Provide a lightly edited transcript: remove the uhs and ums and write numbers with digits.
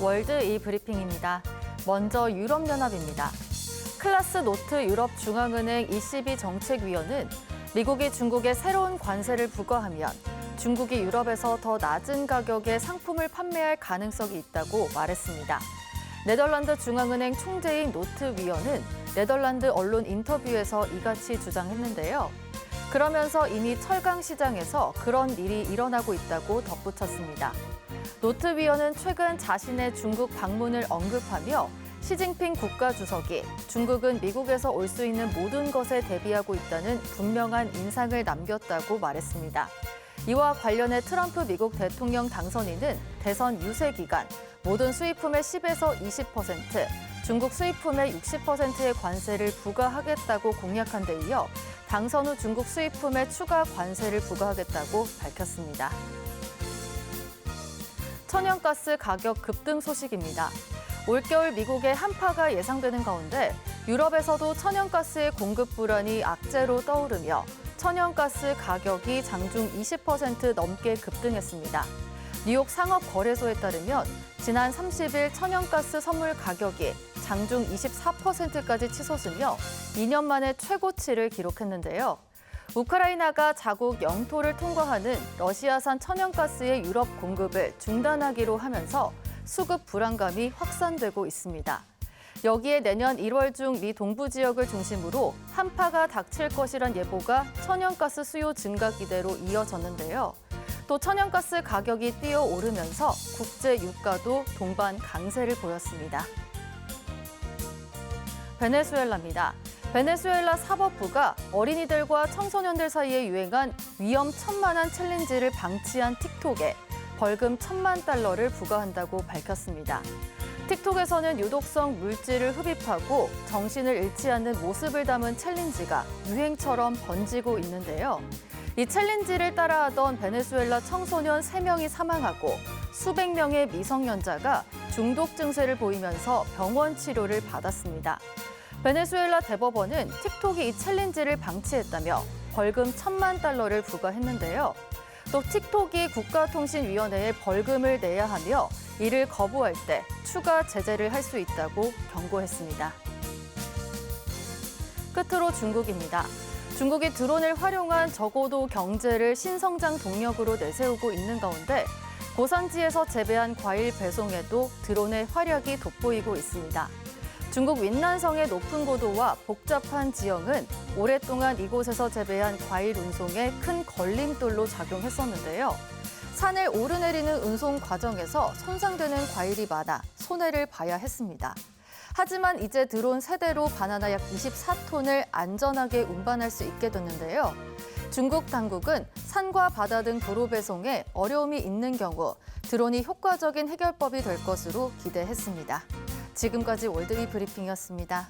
월드 이브리핑입니다. 먼저 유럽연합입니다. 클라스 노트 유럽중앙은행 ECB 정책위원은 미국이 중국에 새로운 관세를 부과하면 중국이 유럽에서 더 낮은 가격의 상품을 판매할 가능성이 있다고 말했습니다. 네덜란드 중앙은행 총재인 노트 위원은 네덜란드 언론 인터뷰에서 이같이 주장했는데요. 그러면서 이미 철강 시장에서 그런 일이 일어나고 있다고 덧붙였습니다. 노트 위원은 최근 자신의 중국 방문을 언급하며 시진핑 국가주석이 중국은 미국에서 올 수 있는 모든 것에 대비하고 있다는 분명한 인상을 남겼다고 말했습니다. 이와 관련해 트럼프 미국 대통령 당선인은 대선 유세 기간 모든 수입품의 10에서 20%, 중국 수입품의 60%의 관세를 부과하겠다고 공약한 데 이어 당선 후 중국 수입품에 추가 관세를 부과하겠다고 밝혔습니다. 천연가스 가격 급등 소식입니다. 올겨울 미국의 한파가 예상되는 가운데 유럽에서도 천연가스의 공급 불안이 악재로 떠오르며 천연가스 가격이 장중 20% 넘게 급등했습니다. 뉴욕 상업거래소에 따르면 지난 30일 천연가스 선물 가격이 장중 24%까지 치솟으며 2년 만에 최고치를 기록했는데요. 우크라이나가 자국 영토를 통과하는 러시아산 천연가스의 유럽 공급을 중단하기로 하면서 수급 불안감이 확산되고 있습니다. 여기에 내년 1월 중 미 동부 지역을 중심으로 한파가 닥칠 것이란 예보가 천연가스 수요 증가 기대로 이어졌는데요. 또 천연가스 가격이 뛰어오르면서 국제 유가도 동반 강세를 보였습니다. 베네수엘라입니다. 베네수엘라 사법부가 어린이들과 청소년들 사이에 유행한 위험 천만한 챌린지를 방치한 틱톡에 벌금 $10,000,000를 부과한다고 밝혔습니다. 틱톡에서는 유독성 물질을 흡입하고 정신을 잃지 않는 모습을 담은 챌린지가 유행처럼 번지고 있는데요. 이 챌린지를 따라하던 베네수엘라 청소년 3명이 사망하고 수백 명의 미성년자가 중독 증세를 보이면서 병원 치료를 받았습니다. 베네수엘라 대법원은 틱톡이 이 챌린지를 방치했다며 벌금 $10,000,000를 부과했는데요. 또 틱톡이 국가통신위원회에 벌금을 내야 하며 이를 거부할 때 추가 제재를 할 수 있다고 경고했습니다. 끝으로 중국입니다. 중국이 드론을 활용한 저고도 경제를 신성장 동력으로 내세우고 있는 가운데 고산지에서 재배한 과일 배송에도 드론의 활약이 돋보이고 있습니다. 중국 윈난성의 높은 고도와 복잡한 지형은 오랫동안 이곳에서 재배한 과일 운송에 큰 걸림돌로 작용했었는데요. 산을 오르내리는 운송 과정에서 손상되는 과일이 많아 손해를 봐야 했습니다. 하지만 이제 드론 세대로 바나나 약 24톤을 안전하게 운반할 수 있게 됐는데요. 중국 당국은 산과 바다 등 도로 배송에 어려움이 있는 경우 드론이 효과적인 해결법이 될 것으로 기대했습니다. 지금까지 월드이 브리핑이었습니다.